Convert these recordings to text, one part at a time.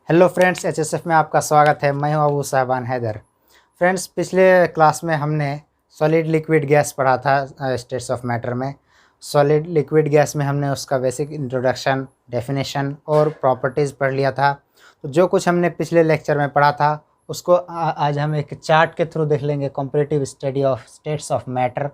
Hello friends, एचएसएफ में आपका स्वागत है। मैं हूं अबू साहबान हैदर। फ्रेंड्स, पिछले क्लास में हमने सॉलिड लिक्विड गैस पढ़ा था स्टेट्स ऑफ मैटर में। सॉलिड लिक्विड गैस में हमने उसका बेसिक इंट्रोडक्शन, डेफिनेशन और प्रॉपर्टीज़ पढ़ लिया था। तो जो कुछ हमने पिछले लेक्चर में पढ़ा था उसको आज हम एक चार्ट के थ्रू देख लेंगे। Comparative study of states of matter.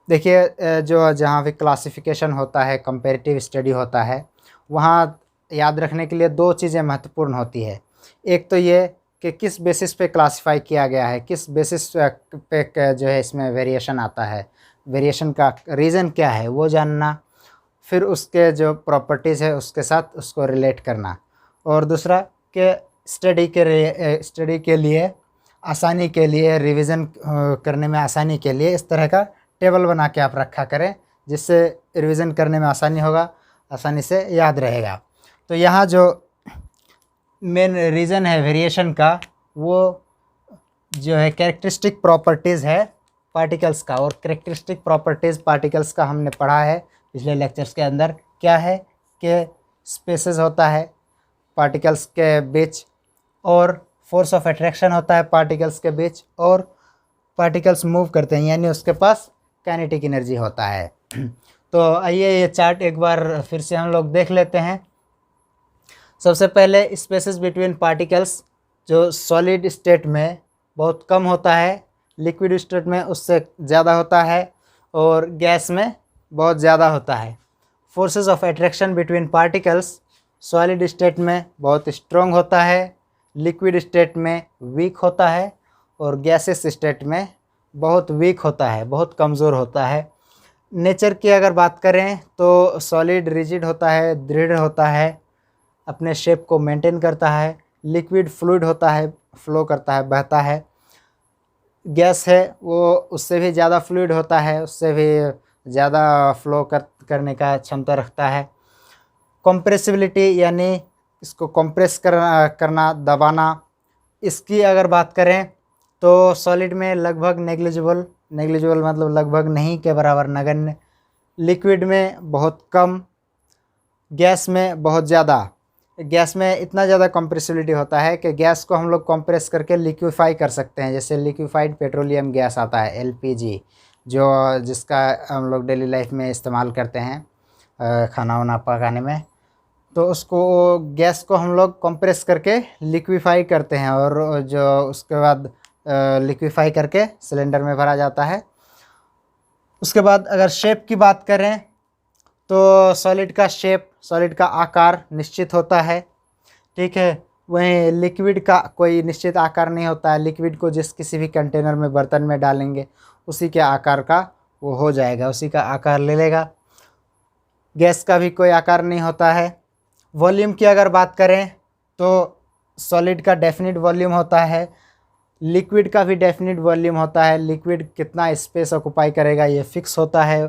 देखिए, जो जहाँ पे क्लासिफिकेशन होता है, कंपैरेटिव स्टडी होता है, वहाँ याद रखने के लिए दो चीज़ें महत्वपूर्ण होती है। एक तो ये कि किस बेसिस पे क्लासिफाई किया गया है, किस बेसिस पे जो है इसमें वेरिएशन आता है, वेरिएशन का रीज़न क्या है वो जानना। फिर उसके जो प्रॉपर्टीज़ है उसके साथ उसको रिलेट करना। और दूसरा कि स्टडी के लिए आसानी के लिए, रिवीजन करने में आसानी के लिए इस तरह का टेबल बना के आप रखा करें, जिससे रिवीजन करने में आसानी होगा, आसानी से याद रहेगा। तो यहाँ जो मेन रीज़न है वेरिएशन का, वो जो है कैरेक्टरिस्टिक प्रॉपर्टीज़ है पार्टिकल्स का। और कैरेक्टरिस्टिक प्रॉपर्टीज़ पार्टिकल्स का हमने पढ़ा है पिछले लेक्चर्स के अंदर। क्या है कि स्पेसेस होता है पार्टिकल्स के बीच, और फोर्स ऑफ अट्रैक्शन होता है पार्टिकल्स के बीच, और पार्टिकल्स मूव करते हैं यानी उसके पास काइनेटिक एनर्जी होता है। तो आइए ये चार्ट एक बार फिर से हम लोग देख लेते हैं। सबसे पहले स्पेसेस बिटवीन पार्टिकल्स जो सॉलिड स्टेट में बहुत कम होता है, लिक्विड स्टेट में उससे ज़्यादा होता है, और गैस में बहुत ज़्यादा होता है। Forces of attraction between particles solid state में बहुत स्ट्रॉन्ग होता है, लिक्विड स्टेट में वीक होता है, और गैसेस स्टेट में बहुत वीक होता है, बहुत कमज़ोर होता है। नेचर की अगर बात करें तो सॉलिड रिजिड होता है, दृढ़ होता है, अपने शेप को मेंटेन करता है। लिक्विड फ्लूइड होता है, फ्लो करता है, बहता है। गैस है वो उससे भी ज़्यादा फ्लूइड होता है, उससे भी ज़्यादा फ्लो करने का क्षमता रखता है। कंप्रेसिबिलिटी यानी इसको कंप्रेस करना, दबाना, इसकी अगर बात करें तो सॉलिड में लगभग नेग्लिजिबल मतलब लगभग नहीं के बराबर, नगण्य। लिक्विड में बहुत कम, गैस में बहुत ज़्यादा। गैस में इतना ज़्यादा कंप्रेसिबिलिटी होता है कि गैस को हम लोग कंप्रेस करके लिक्विफाई कर सकते हैं। जैसे लिक्विफाइड पेट्रोलियम गैस आता है, एलपीजी, जो जिसका हम लोग डेली लाइफ में इस्तेमाल करते हैं खाना वाना पकाने में। तो उसको गैस को हम लोग कंप्रेस करके लिक्विफाई करते हैं, और जो उसके बाद लिक्विफाई करके सिलेंडर में भरा जाता है। उसके बाद अगर शेप की बात करें तो सॉलिड का शेप, सॉलिड का आकार निश्चित होता है, ठीक है। वहीं लिक्विड का कोई निश्चित आकार नहीं होता है। लिक्विड को जिस किसी भी कंटेनर में, बर्तन में डालेंगे उसी के आकार का वो हो जाएगा, उसी का आकार ले लेगा। गैस का भी कोई आकार नहीं होता है। वॉल्यूम की अगर बात करें तो सॉलिड का डेफिनिट वॉल्यूम होता है, लिक्विड का भी डेफिनिट वॉल्यूम होता है। लिक्विड कितना स्पेस ऑक्यूपाई करेगा ये फिक्स होता है।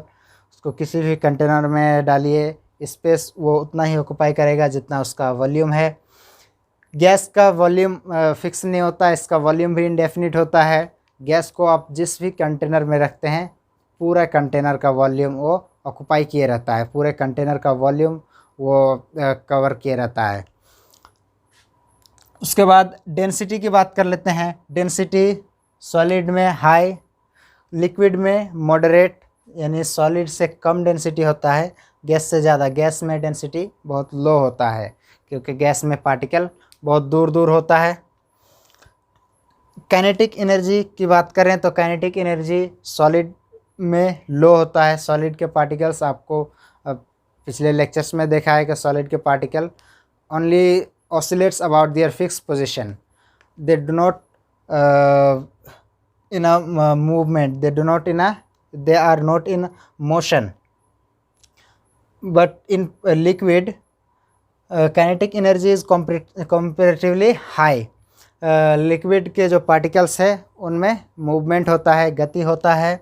उसको किसी भी कंटेनर में डालिए, स्पेस वो उतना ही ऑक्यूपाई करेगा जितना उसका वॉल्यूम है। गैस का वॉल्यूम फिक्स नहीं होता है, इसका वॉल्यूम भी इनडेफिनिट होता है। गैस को आप जिस भी कंटेनर में रखते हैं पूरा कंटेनर का वॉल्यूम वो ऑक्यूपाई किए रहता है, पूरे कंटेनर का वॉल्यूम वो कवर किए रहता है। उसके बाद डेंसिटी की बात कर लेते हैं। डेंसिटी सॉलिड में हाई, लिक्विड में मॉडरेट, यानी सॉलिड से कम डेंसिटी होता है, गैस से ज़्यादा। गैस में डेंसिटी बहुत लो होता है क्योंकि गैस में पार्टिकल बहुत दूर दूर होता है। काइनेटिक एनर्जी की बात करें तो काइनेटिक एनर्जी सॉलिड में लो होता है। सॉलिड के पार्टिकल्स आपको पिछले लेक्चर्स में देखा है कि सॉलिड के particle only oscillates about their fixed position. They do not in a movement. They are not in motion. But in liquid, kinetic energy is comparatively high. Liquid के जो पार्टिकल्स है उनमें मूवमेंट होता है, गति होता है।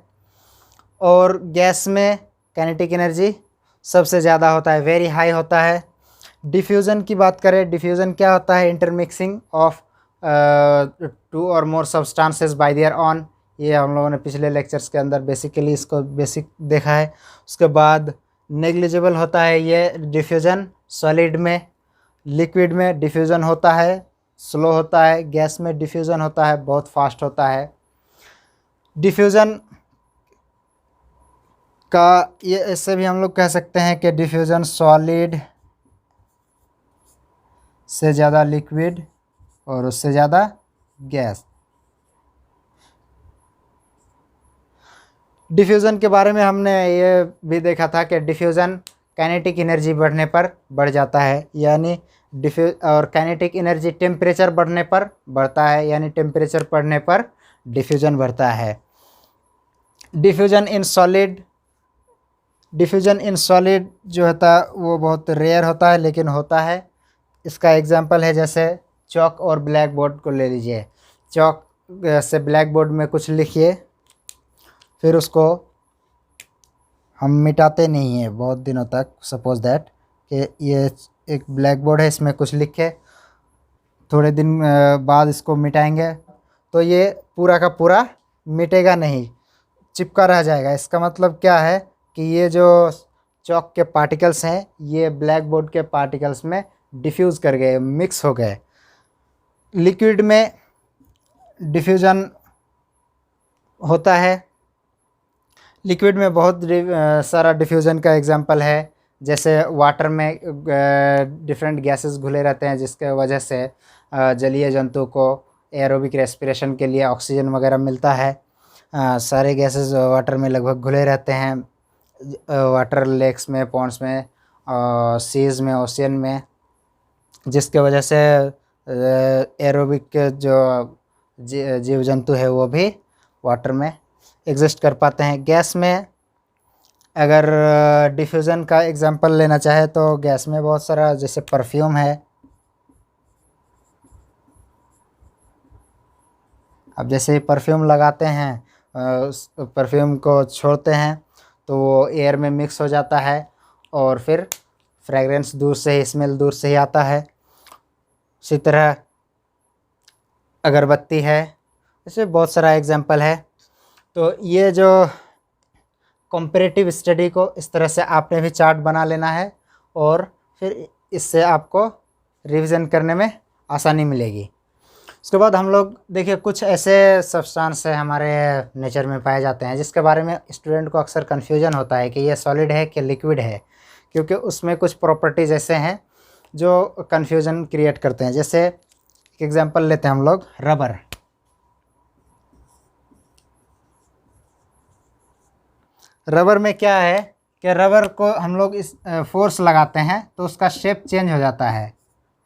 और गैस में काइनेटिक एनर्जी सबसे ज़्यादा होता है, वेरी हाई होता है। डिफ्यूज़न की बात करें, डिफ्यूज़न क्या होता है? इंटरमिक्सिंग ऑफ टू और मोर सब्सटेंसेस बाय देयर ऑन। ये हम लोगों ने पिछले लेक्चर्स के अंदर बेसिकली इसको बेसिक देखा है। उसके बाद नेग्लिजिबल होता है ये डिफ्यूज़न सॉलिड में, लिक्विड में डिफ्यूज़न होता है, स्लो होता है। गैस में डिफ्यूज़न होता है, बहुत फास्ट होता है। डिफ्यूज़न का ये ऐसे भी हम लोग कह सकते हैं कि डिफ्यूज़न सॉलिड से ज़्यादा लिक्विड और उससे ज़्यादा गैस। डिफ्यूज़न के बारे में हमने ये भी देखा था कि डिफ्यूज़न काइनेटिक एनर्जी बढ़ने पर बढ़ जाता है, यानी और काइनेटिक एनर्जी टेम्परेचर बढ़ने पर बढ़ता है, यानी टेम्परेचर बढ़ने पर डिफ्यूज़न बढ़ता है। डिफ्यूज़न इन सॉलिड जो होता है वो बहुत रेयर होता है, लेकिन होता है। इसका एग्जांपल है जैसे चॉक और ब्लैक बोर्ड को ले लीजिए। चॉक से ब्लैक बोर्ड में कुछ लिखिए, फिर उसको हम मिटाते नहीं हैं बहुत दिनों तक। सपोज दैट कि ये एक ब्लैक बोर्ड है, इसमें कुछ लिखे, थोड़े दिन बाद इसको मिटाएंगे तो ये पूरा का पूरा मिटेगा नहीं, चिपका रह जाएगा। इसका मतलब क्या है कि ये जो चॉक के पार्टिकल्स हैं ये ब्लैक बोर्ड के पार्टिकल्स में डिफ्यूज़ कर गए, मिक्स हो गए। लिक्विड में डिफ्यूज़न होता है। लिक्विड में बहुत सारा डिफ्यूज़न का एग्जांपल है, जैसे वाटर में डिफरेंट गैसेस घुले रहते हैं, जिसके वजह से जलीय जंतु को एरोबिक रेस्पिरेशन के लिए ऑक्सीजन वगैरह मिलता है। सारे गैसेस वाटर में लगभग घुले रहते हैं, वाटर लेक्स में, पॉन्ड्स में, सीज में, ओशियन में, जिसके वजह से एरोबिक के जो जीव जंतु है वो भी वाटर में एग्जिस्ट कर पाते हैं। गैस में अगर डिफ्यूज़न का एग्जांपल लेना चाहे तो गैस में बहुत सारा, जैसे परफ्यूम है। अब जैसे परफ्यूम लगाते हैं, उस परफ्यूम को छोड़ते हैं तो वो एयर में मिक्स हो जाता है और फिर फ्रेगरेंस दूर से ही, स्मेल दूर से ही आता है। इसी तरह अगरबत्ती है, ऐसे बहुत सारा एग्जांपल है। तो ये जो कंपैरेटिव स्टडी को इस तरह से आपने भी चार्ट बना लेना है और फिर इससे आपको रिवीजन करने में आसानी मिलेगी। उसके बाद हम लोग देखिए कुछ ऐसे सब्सटेंस है हमारे नेचर में पाए जाते हैं जिसके बारे में स्टूडेंट को अक्सर कन्फ्यूजन होता है कि ये सॉलिड है कि लिक्विड है, क्योंकि उसमें कुछ प्रॉपर्टीज़ ऐसे हैं जो कन्फ्यूजन क्रिएट करते हैं। जैसे एक एग्जांपल लेते हैं हम लोग, रबर। रबर में क्या है कि रबर को हम लोग इस फोर्स लगाते हैं तो उसका शेप चेंज हो जाता है।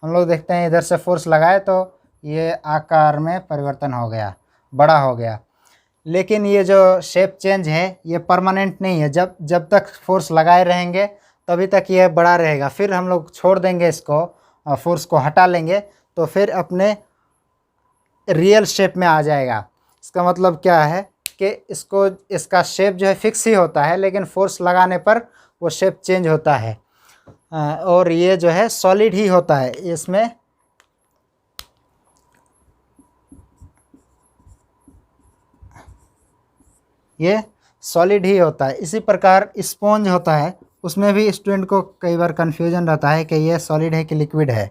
हम लोग देखते हैं इधर से फोर्स लगाए तो ये आकार में परिवर्तन हो गया, बड़ा हो गया। लेकिन ये जो शेप चेंज है ये परमानेंट नहीं है। जब तक फोर्स लगाए रहेंगे तभी तक ये बड़ा रहेगा। फिर हम लोग छोड़ देंगे इसको, फोर्स को हटा लेंगे तो फिर अपने रियल शेप में आ जाएगा। इसका मतलब क्या है कि इसका शेप जो है फिक्स ही होता है, लेकिन फोर्स लगाने पर वो शेप चेंज होता है। और ये जो है सॉलिड ही होता है, इसमें ये सॉलिड ही होता है। इसी प्रकार स्पॉन्ज होता है, उसमें भी स्टूडेंट को कई बार कन्फ्यूजन रहता है कि ये सॉलिड है कि लिक्विड है,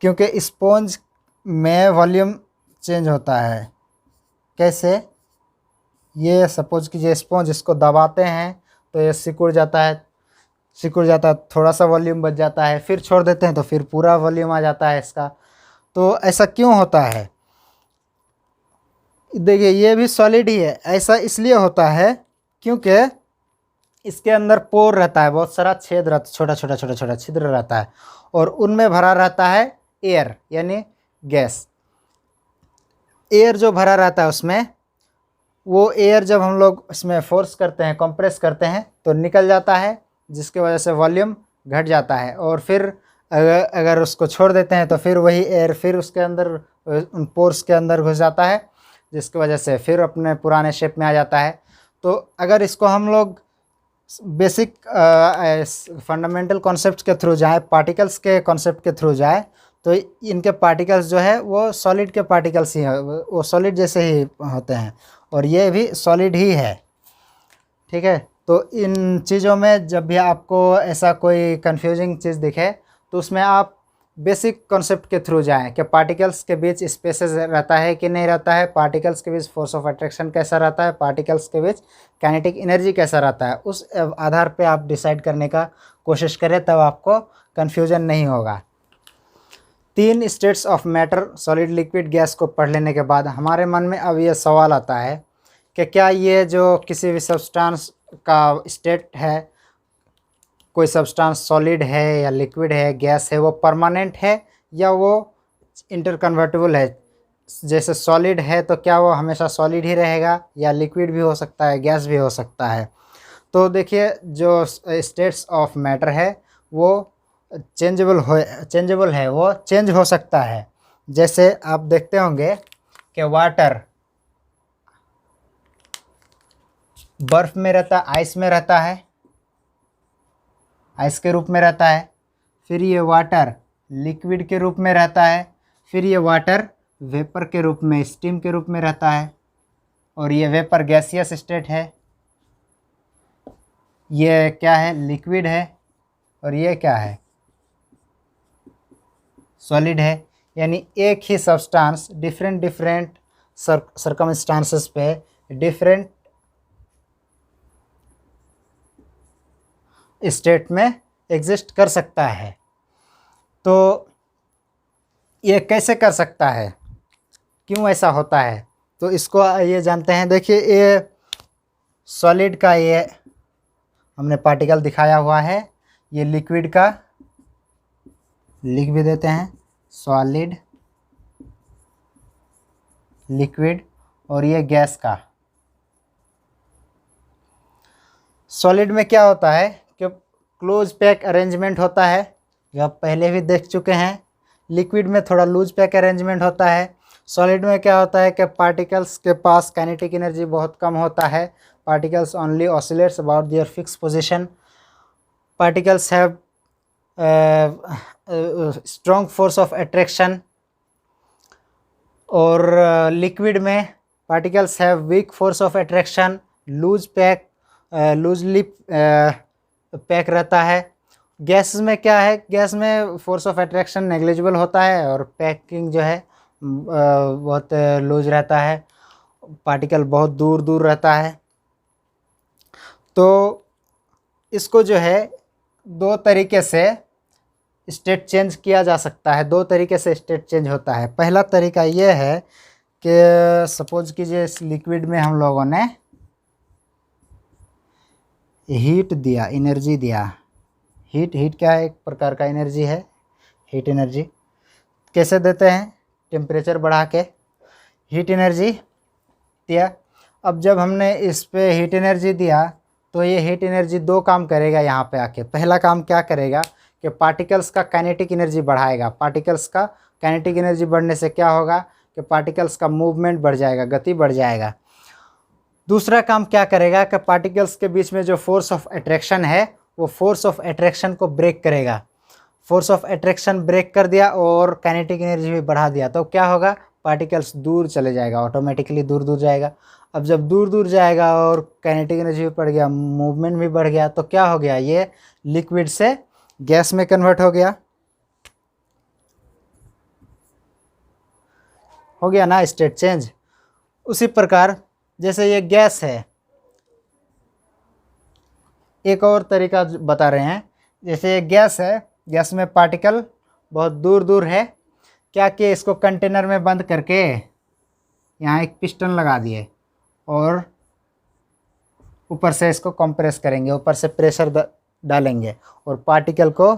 क्योंकि स्पॉन्ज में वॉल्यूम चेंज होता है। कैसे? ये सपोज कीजिए स्पॉन्ज, इसको दबाते हैं तो ये सिकुड़ जाता है, थोड़ा सा वॉल्यूम बच जाता है, फिर छोड़ देते हैं तो फिर पूरा वॉल्यूम आ जाता है इसका। तो ऐसा क्यों होता है? देखिए ये भी सॉलिड ही है। ऐसा इसलिए होता है क्योंकि इसके अंदर पोर रहता है, बहुत सारा छेद रहता, छोटा छिद्र रहता है और उनमें भरा रहता है एयर, यानी गैस। एयर जो भरा रहता है उसमें, वो एयर जब हम लोग इसमें फोर्स करते हैं, कंप्रेस करते हैं तो निकल जाता है, जिसकी वजह से वॉल्यूम घट जाता है। और फिर अगर उसको छोड़ देते हैं तो फिर वही एयर फिर उसके अंदर, उन पोर्स के अंदर घुस जाता है, जिसकी वजह से फिर अपने पुराने शेप में आ जाता है। तो अगर इसको हम लोग बेसिक फंडामेंटल कॉन्सेप्ट के थ्रू जाएँ, पार्टिकल्स के कॉन्सेप्ट के थ्रू जाए, तो इनके पार्टिकल्स जो है वो सॉलिड के पार्टिकल्स ही हैं, वो सॉलिड जैसे ही होते हैं और ये भी सॉलिड ही है। ठीक है, तो इन चीज़ों में जब भी आपको ऐसा कोई कंफ्यूजिंग चीज़ दिखे तो उसमें आप बेसिक कॉन्सेप्ट के थ्रू जाएं कि पार्टिकल्स के बीच स्पेसेस रहता है कि नहीं रहता है, पार्टिकल्स के बीच फोर्स ऑफ अट्रैक्शन कैसा रहता है, पार्टिकल्स के बीच काइनेटिक एनर्जी कैसा रहता है। उस आधार पे आप डिसाइड करने का कोशिश करें, तब आपको कन्फ्यूजन नहीं होगा। 3 states of matter solid liquid gas को पढ़ लेने के बाद हमारे मन में अब ये सवाल आता है कि क्या ये जो किसी भी सब्सटेंस का स्टेट है, कोई सब्सटेंस सॉलिड है या लिक्विड है, गैस है, वो परमानेंट है या वो इंटरकन्वर्टिबल है। जैसे सॉलिड है तो क्या वो हमेशा सॉलिड ही रहेगा, या लिक्विड भी हो सकता है, गैस भी हो सकता है। तो देखिए जो स्टेट्स ऑफ मैटर है वो चेंजेबल है, वो चेंज हो सकता है। जैसे आप देखते होंगे कि वाटर बर्फ़ में रहता, आइस में रहता है, आइस के रूप में रहता है, फिर ये वाटर लिक्विड के रूप में रहता है, फिर ये वाटर वेपर के रूप में, स्टीम के रूप में रहता है, और ये वेपर गैसियस स्टेट है। ये क्या है, लिक्विड है, और ये क्या है, सॉलिड है। यानी एक ही सब्सटेंस डिफरेंट सर्कमस्टांसेस पे डिफरेंट स्टेट में एग्जिस्ट कर सकता है। तो ये कैसे कर सकता है, क्यों ऐसा होता है, तो इसको ये जानते हैं। देखिए ये सॉलिड का ये हमने पार्टिकल दिखाया हुआ है, ये लिक्विड का लिख भी देते हैं, सॉलिड, लिक्विड, और ये गैस का। सॉलिड में क्या होता है कि क्लोज पैक अरेंजमेंट होता है, जो आप पहले भी देख चुके हैं। लिक्विड में थोड़ा लूज पैक अरेंजमेंट होता है। सॉलिड में क्या होता है कि पार्टिकल्स के पास काइनेटिक एनर्जी बहुत कम होता है। Particles only oscillates about their fix position. Particles have strong force of attraction. और लिक्विड में particles have weak force of attraction, loose pack, loosely pack रहता है। गैस में क्या है, गैस में फोर्स ऑफ अट्रैक्शन नेग्लिजिबल होता है और पैकिंग जो है बहुत लूज रहता है, पार्टिकल बहुत दूर दूर रहता है। तो इसको जो है दो तरीके से स्टेट चेंज किया जा सकता है, दो तरीके से स्टेट चेंज होता है। पहला तरीका ये है कि सपोज कीजिए इस लिक्विड में हम लोगों ने हीट दिया, एनर्जी दिया। हीट क्या है, एक प्रकार का एनर्जी है, हीट एनर्जी। कैसे देते हैं, टेम्परेचर बढ़ा के हीट एनर्जी दिया। अब जब हमने इस पे हीट एनर्जी दिया तो ये हीट एनर्जी दो काम करेगा यहाँ पे आके। पहला काम क्या करेगा कि पार्टिकल्स का काइनेटिक एनर्जी बढ़ाएगा। पार्टिकल्स का काइनेटिक एनर्जी बढ़ने से क्या होगा कि पार्टिकल्स का मूवमेंट बढ़ जाएगा, गति बढ़ जाएगा। दूसरा काम क्या करेगा कि पार्टिकल्स के बीच में जो फोर्स ऑफ अट्रैक्शन है वो फोर्स ऑफ अट्रैक्शन को ब्रेक करेगा। फोर्स ऑफ अट्रैक्शन ब्रेक कर दिया और काइनेटिक एनर्जी भी बढ़ा दिया तो क्या होगा, पार्टिकल्स दूर चले जाएगा, ऑटोमेटिकली दूर दूर जाएगा। अब जब दूर दूर जाएगा और काइनेटिक एनर्जी भी बढ़ गया, मूवमेंट भी बढ़ गया, तो क्या हो गया, ये लिक्विड से गैस में कन्वर्ट हो गया ना, स्टेट चेंज। उसी प्रकार जैसे ये गैस है, एक और तरीका बता रहे हैं। जैसे ये गैस है, गैस में पार्टिकल बहुत दूर दूर है, क्या किए, इसको कंटेनर में बंद करके यहाँ एक पिस्टन लगा दिए और ऊपर से इसको कंप्रेस करेंगे, ऊपर से प्रेशर डालेंगे और पार्टिकल को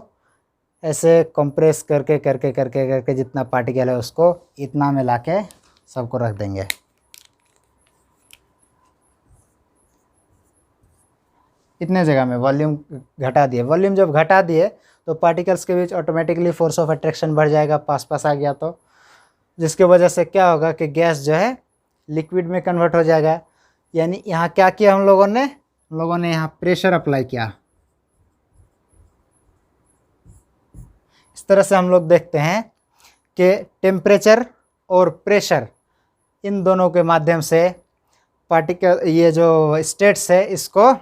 ऐसे कंप्रेस करके करके करके करके जितना पार्टिकल है उसको इतना में लाके सबको रख देंगे। इतने जगह में वॉल्यूम घटा दिए। वॉल्यूम जब घटा दिए तो पार्टिकल्स के बीच ऑटोमेटिकली फोर्स ऑफ अट्रैक्शन बढ़ जाएगा, पास पास आ गया तो, जिसके वजह से क्या होगा कि गैस जो है लिक्विड में कन्वर्ट हो जाएगा। यानी यहाँ क्या किया हम लोगों ने यहाँ प्रेशर अप्लाई किया। इस तरह से हम लोग देखते हैं कि टेम्परेचर और प्रेशर, इन दोनों के माध्यम से पार्टिकल, ये जो स्टेट्स है, इसको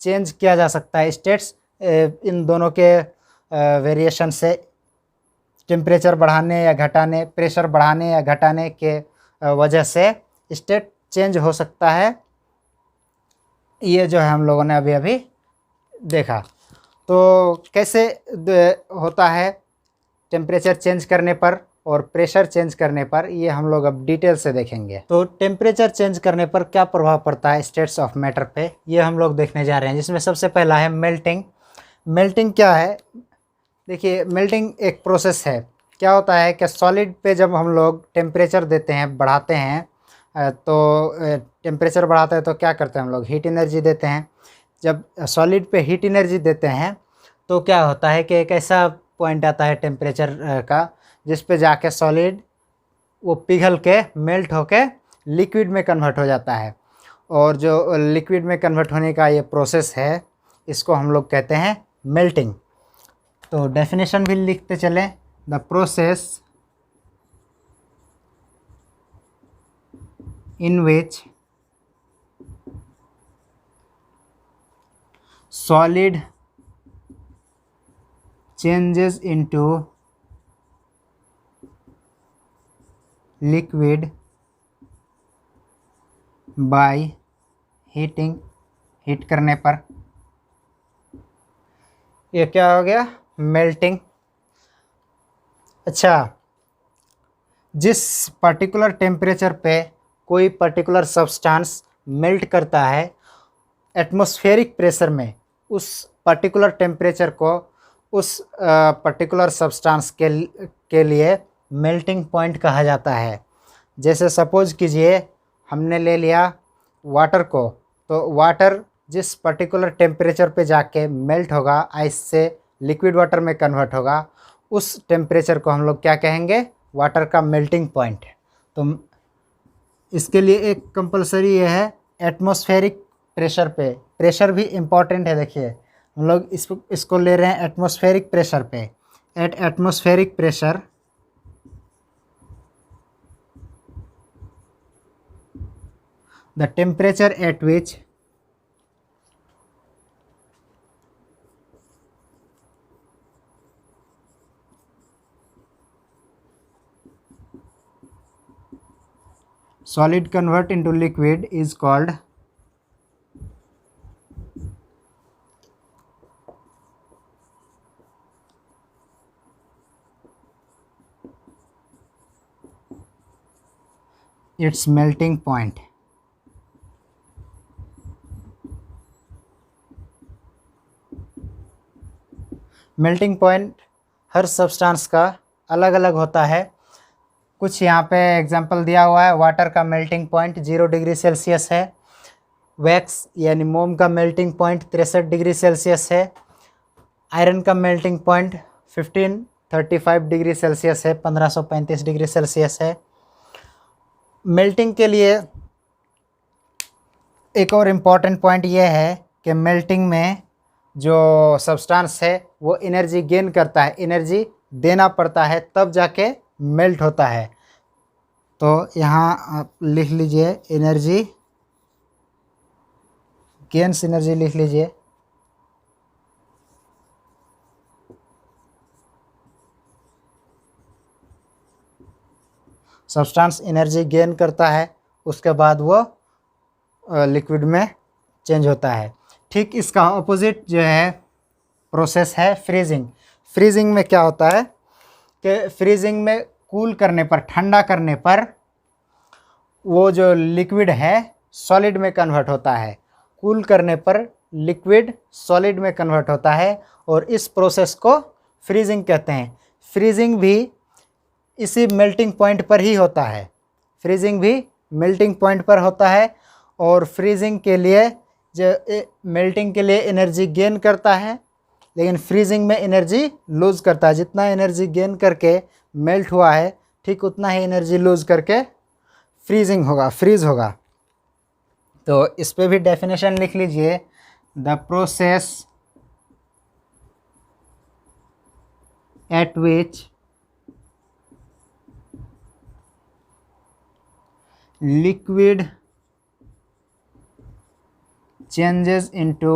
चेंज किया जा सकता है स्टेट्स इन दोनों के वेरिएशन से, टेम्परेचर बढ़ाने या घटाने, प्रेशर बढ़ाने या घटाने के वजह से स्टेट चेंज हो सकता है। ये जो है हम लोगों ने अभी अभी देखा। तो कैसे होता है टेम्परेचर चेंज करने पर और प्रेशर चेंज करने पर, ये हम लोग अब डिटेल से देखेंगे। तो टेम्परेचर चेंज करने पर क्या प्रभाव पड़ता है स्टेट्स ऑफ मैटर पे, ये हम लोग देखने जा रहे हैं, जिसमें सबसे पहला है मेल्टिंग। मेल्टिंग क्या है? देखिए, मेल्टिंग एक प्रोसेस है। क्या होता है कि सॉलिड पे जब हम लोग टेम्परेचर देते हैं, बढ़ाते हैं, तो टेम्परेचर बढ़ाते हैं तो क्या करते हैं हम लोग? हीट एनर्जी देते हैं। जब सॉलिड पे हीट एनर्जी देते हैं तो क्या होता है कि एक ऐसा पॉइंट आता है टेम्परेचर का जिस पे जाके सॉलिड वो पिघल के मेल्ट होके लिक्विड में कन्वर्ट हो जाता है। और जो लिक्विड में कन्वर्ट होने का ये प्रोसेस है, इसको हम लोग कहते हैं मेल्टिंग। तो डेफिनेशन भी लिखते चलें, the process in which solid changes into liquid by heating, heat करने पर। ये क्या हो गया? मेल्टिंग। अच्छा, जिस पर्टिकुलर टेम्परेचर पे कोई पर्टिकुलर सब्सटेंस मेल्ट करता है एटमॉस्फेरिक प्रेशर में, उस पर्टिकुलर टेम्परेचर को उस पर्टिकुलर सब्सटेंस के लिए मेल्टिंग पॉइंट कहा जाता है। जैसे सपोज कीजिए हमने ले लिया वाटर को, तो वाटर जिस पर्टिकुलर टेम्परेचर पे जाके मेल्ट होगा, आइस से लिक्विड वाटर में कन्वर्ट होगा, उस टेम्परेचर को हम लोग क्या कहेंगे? वाटर का मेल्टिंग पॉइंट। तो इसके लिए एक कंपलसरी ये है एटमॉस्फेरिक प्रेशर पे। प्रेशर भी इम्पॉर्टेंट है। देखिए, हम लोग इसको ले रहे हैं एटमॉस्फेरिक प्रेशर पे। At atmospheric pressure the temperature at which solid convert into liquid is called its melting point। Melting point her substance का अलग अलग होता है। कुछ यहाँ पे एग्जांपल दिया हुआ है। वाटर का मेल्टिंग पॉइंट 0 डिग्री सेल्सियस है। वैक्स यानी मोम का मेल्टिंग पॉइंट 63 डिग्री सेल्सियस है। आयरन का मेल्टिंग पॉइंट 1535 डिग्री सेल्सियस है, 1535 डिग्री सेल्सियस है। मेल्टिंग के लिए एक और इम्पॉर्टेंट पॉइंट ये है कि मेल्टिंग में जो सब्सटेंस है वो एनर्जी गेन करता है, एनर्जी देना पड़ता है तब जाके मेल्ट होता है। तो यहाँ आप लिख लीजिए एनर्जी गेन्स, एनर्जी लिख लीजिए। सब्सटेंस एनर्जी गेन करता है, उसके बाद वो लिक्विड में चेंज होता है। ठीक इसका ऑपोजिट जो है प्रोसेस है फ्रीजिंग। फ्रीजिंग में क्या होता है कि फ्रीजिंग में कूल करने पर, ठंडा करने पर वो जो लिक्विड है सॉलिड में कन्वर्ट होता है। कूल करने पर लिक्विड सॉलिड में कन्वर्ट होता है और इस प्रोसेस को फ्रीजिंग कहते हैं। फ्रीजिंग भी इसी मेल्टिंग पॉइंट पर ही होता है। फ्रीजिंग भी मेल्टिंग पॉइंट पर होता है और फ्रीजिंग के लिए जो मेल्टिंग के लिए एनर्जी गेन करता है, लेकिन फ्रीजिंग में एनर्जी लूज़ करता है। जितना एनर्जी गेन करके मेल्ट हुआ है, ठीक उतना ही एनर्जी लूज़ करके फ्रीजिंग होगा, फ्रीज होगा। तो इस पे भी डेफिनेशन लिख लीजिए, the process at which liquid changes into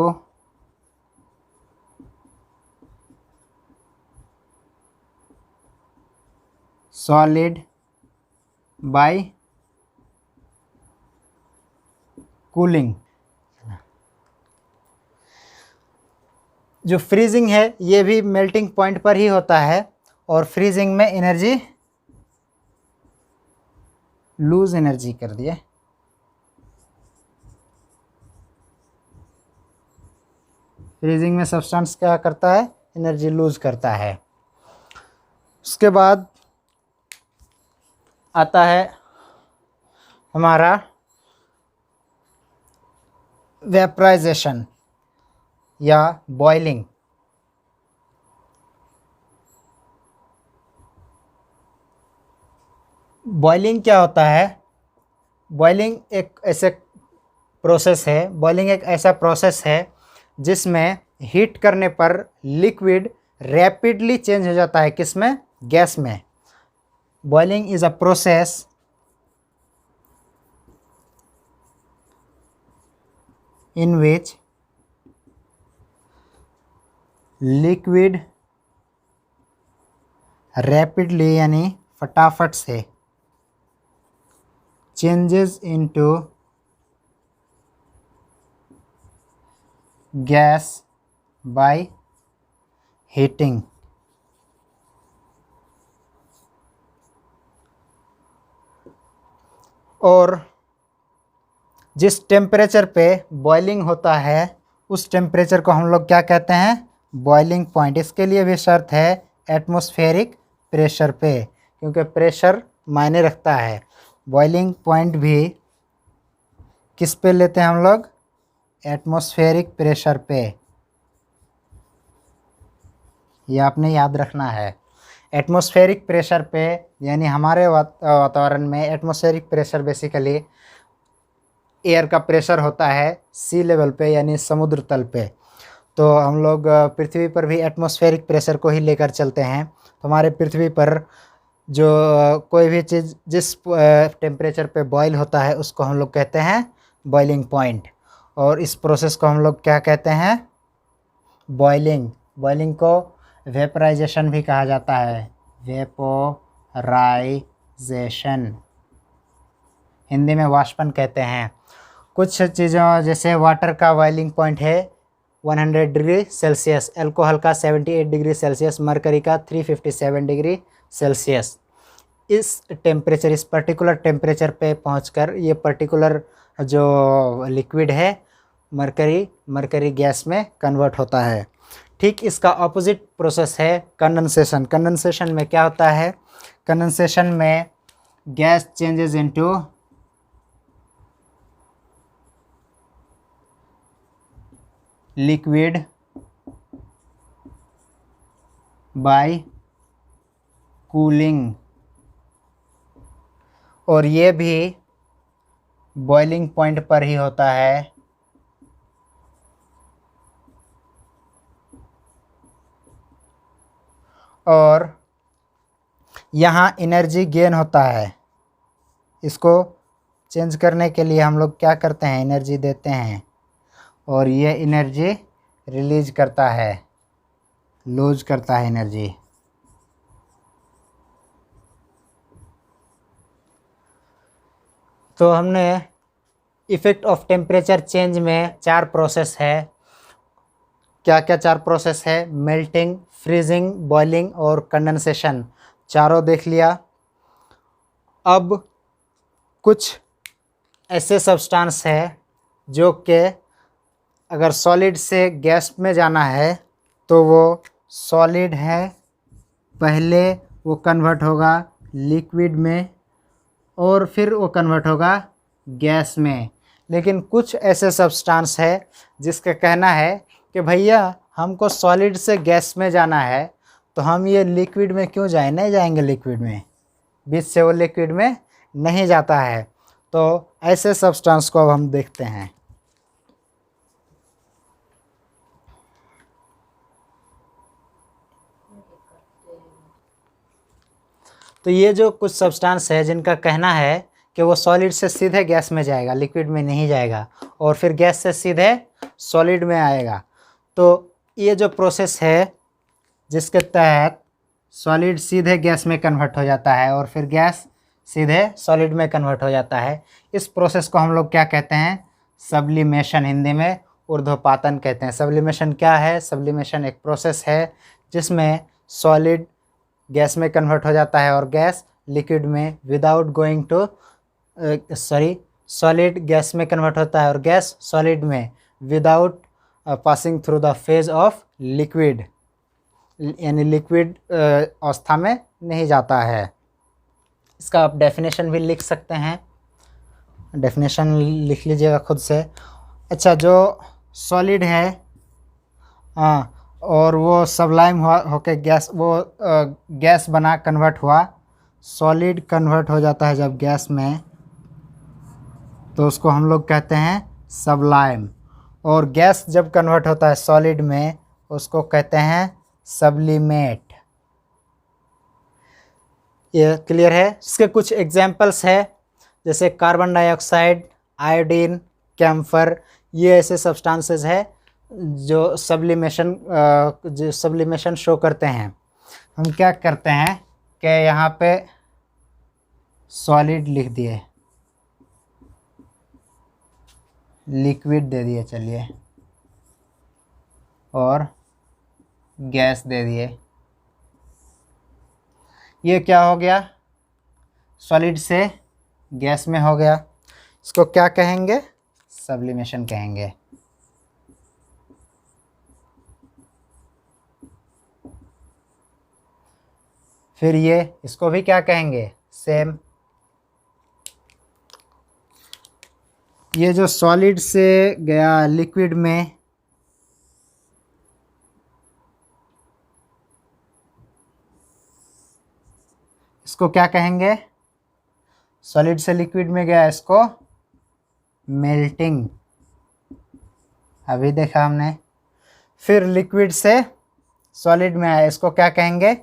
solid bye cooling. जो फ्रीजिंग है ये भी मेल्टिंग पॉइंट पर ही होता है, और फ्रीजिंग में एनर्जी लूज एनर्जी कर दिए। फ्रीजिंग में सब्सटेंस क्या करता है, एनर्जी लूज करता है। उसके बाद आता है हमारा वेपराइजेशन या बॉइलिंग। बॉइलिंग क्या होता है? बॉइलिंग एक ऐसा प्रोसेस है जिसमें हीट करने पर लिक्विड रैपिडली चेंज हो जाता है, किसमें? गैस में। Boiling is a process in which liquid rapidly यानी फटाफट से changes into gas by heating. और जिस टेम्परेचर पे बॉइलिंग होता है उस टेम्परेचर को हम लोग क्या कहते हैं? Boiling point. इसके लिए भी शर्त है एटमॉस्फेरिक प्रेशर पे, क्योंकि प्रेशर मायने रखता है। बॉइलिंग पॉइंट भी किस पे लेते हैं हम लोग? एटमॉस्फेरिक प्रेशर पे। ये आपने याद रखना है। एटमॉस्फेरिक प्रेशर पे यानी हमारे वातावरण में एटमॉस्फेरिक प्रेशर बेसिकली एयर का प्रेशर होता है सी लेवल पे यानी समुद्र तल पे। तो हम लोग पृथ्वी पर भी एटमॉस्फेरिक प्रेशर को ही लेकर चलते हैं। तो हमारे पृथ्वी पर जो कोई भी चीज़ जिस टेम्परेचर पे बॉयल होता है उसको हम लोग कहते हैं बॉइलिंग पॉइंट। और इस प्रोसेस को हम लोग क्या कहते हैं? बॉइलिंग। बॉइलिंग को वेपराइजेशन भी कहा जाता है, वेपोराइजेशन। हिंदी में वाष्पन कहते हैं। कुछ चीज़ों जैसे वाटर का बॉइलिंग पॉइंट है 100 डिग्री सेल्सियस, अल्कोहल का 78 डिग्री सेल्सियस, मरकरी का 357 डिग्री सेल्सियस। इस पर्टिकुलर टेम्परेचर पे पहुंचकर ये पर्टिकुलर जो लिक्विड है मरकरी गैस में कन्वर्ट होता है। ठीक इसका ऑपोजिट प्रोसेस है कंडेंसेशन। कंडेंसेशन में क्या होता है? कंडेंसेशन में gas changes into liquid bye cooling, और ये भी बॉइलिंग पॉइंट पर ही होता है। और यहाँ एनर्जी गेन होता है। इसको चेंज करने के लिए हम लोग क्या करते हैं? एनर्जी देते हैं, और ये एनर्जी रिलीज करता है, लूज करता है एनर्जी। तो हमने इफ़ेक्ट ऑफ टेम्परेचर चेंज में 4 प्रोसेस है। क्या क्या 4 प्रोसेस है? मेल्टिंग, फ्रीजिंग, बॉइलिंग और कंडेंसेशन। चारों देख लिया। अब कुछ ऐसे सब्सटेंस है जो कि अगर सॉलिड से गैस में जाना है तो वो सॉलिड है, पहले वो कन्वर्ट होगा लिक्विड में और फिर वो कन्वर्ट होगा गैस में। लेकिन कुछ ऐसे सब्सटेंस है जिसका कहना है कि भैया हमको सॉलिड से गैस में जाना है, तो हम ये लिक्विड में क्यों जाएं? नहीं जाएंगे लिक्विड में, बीच से वो लिक्विड में नहीं जाता है। तो ऐसे सब्सटेंस को अब हम देखते हैं। तो ये जो कुछ सब्सटेंस है जिनका कहना है कि वो सॉलिड से सीधे गैस में जाएगा, लिक्विड में नहीं जाएगा, और फिर गैस से सीधे सॉलिड में आएगा। तो ये जो प्रोसेस है जिसके तहत सॉलिड सीधे गैस में कन्वर्ट हो जाता है और फिर गैस सीधे सॉलिड में कन्वर्ट हो जाता है। इस प्रोसेस को हम लोग क्या कहते हैं? सब्लिमेशन, हिंदी में ऊर्ध्वपातन कहते हैं। सब्लिमेशन क्या है? सब्लिमेशन एक प्रोसेस है जिसमें सॉलिड गैस में कन्वर्ट हो जाता है और गैस लिक्विड में without going to solid gas में कन्वर्ट होता है और गैस सॉलिड में without passing through the phase of liquid, यानी लिक्विड अवस्था में नहीं जाता है। इसका आप डेफिनेशन भी लिख सकते हैं, डेफिनेशन लिख लीजिएगा खुद से। अच्छा, जो सॉलिड है और वो सबलाइम हुआ होके गैस, वो गैस बना कन्वर्ट हुआ, सॉलिड कन्वर्ट हो जाता है जब गैस में, तो उसको हम लोग कहते हैं सबलाइम। और गैस जब कन्वर्ट होता है सॉलिड में, उसको कहते हैं सब्लिमेट। ये क्लियर है? इसके कुछ एग्जांपल्स है, जैसे कार्बन डाइऑक्साइड, आयोडीन, कैम्फर, ये ऐसे सब्सटेंसेस है जो सब्लिमेशन शो करते हैं। हम क्या करते हैं कि यहाँ पे सॉलिड लिख दिए, लिक्विड दे दिए चलिए, और गैस दे दिए। ये क्या हो गया? सॉलिड से गैस में हो गया। इसको क्या कहेंगे? सब्लिमेशन कहेंगे। फिर ये इसको भी क्या कहेंगे? सेम। ये जो सॉलिड से गया लिक्विड में, इसको क्या कहेंगे? सॉलिड से लिक्विड में गया, इसको मेल्टिंग, अभी देखा हमने। फिर लिक्विड से सॉलिड में आया, इसको क्या कहेंगे?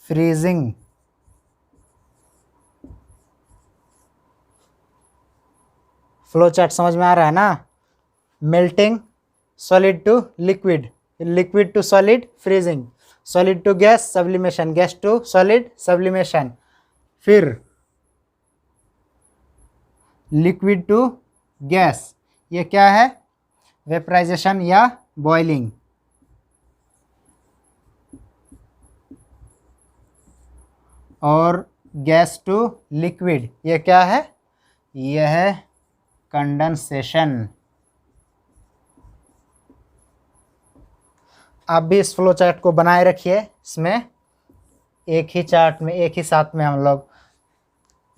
फ्रीजिंग। फ्लो चार्ट समझ में आ रहा है ना? Melting, solid to liquid, liquid to solid freezing, solid to gas sublimation, gas to solid sublimation, फिर लिक्विड टू गैस, ये क्या है? वेपराइजेशन या बॉइलिंग। और गैस टू लिक्विड, ये क्या है? यह है कंडेंसेशन। आप भी इस फ्लो चार्ट को बनाए रखिए। इसमें एक ही चार्ट में, एक ही साथ में हम लोग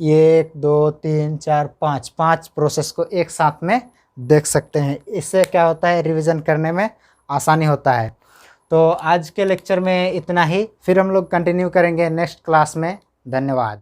1 2 3 4 5 प्रोसेस को एक साथ में देख सकते हैं। इससे क्या होता है? रिवीजन करने में आसानी होता है। तो आज के लेक्चर में इतना ही, फिर हम लोग कंटिन्यू करेंगे नेक्स्ट क्लास में। धन्यवाद।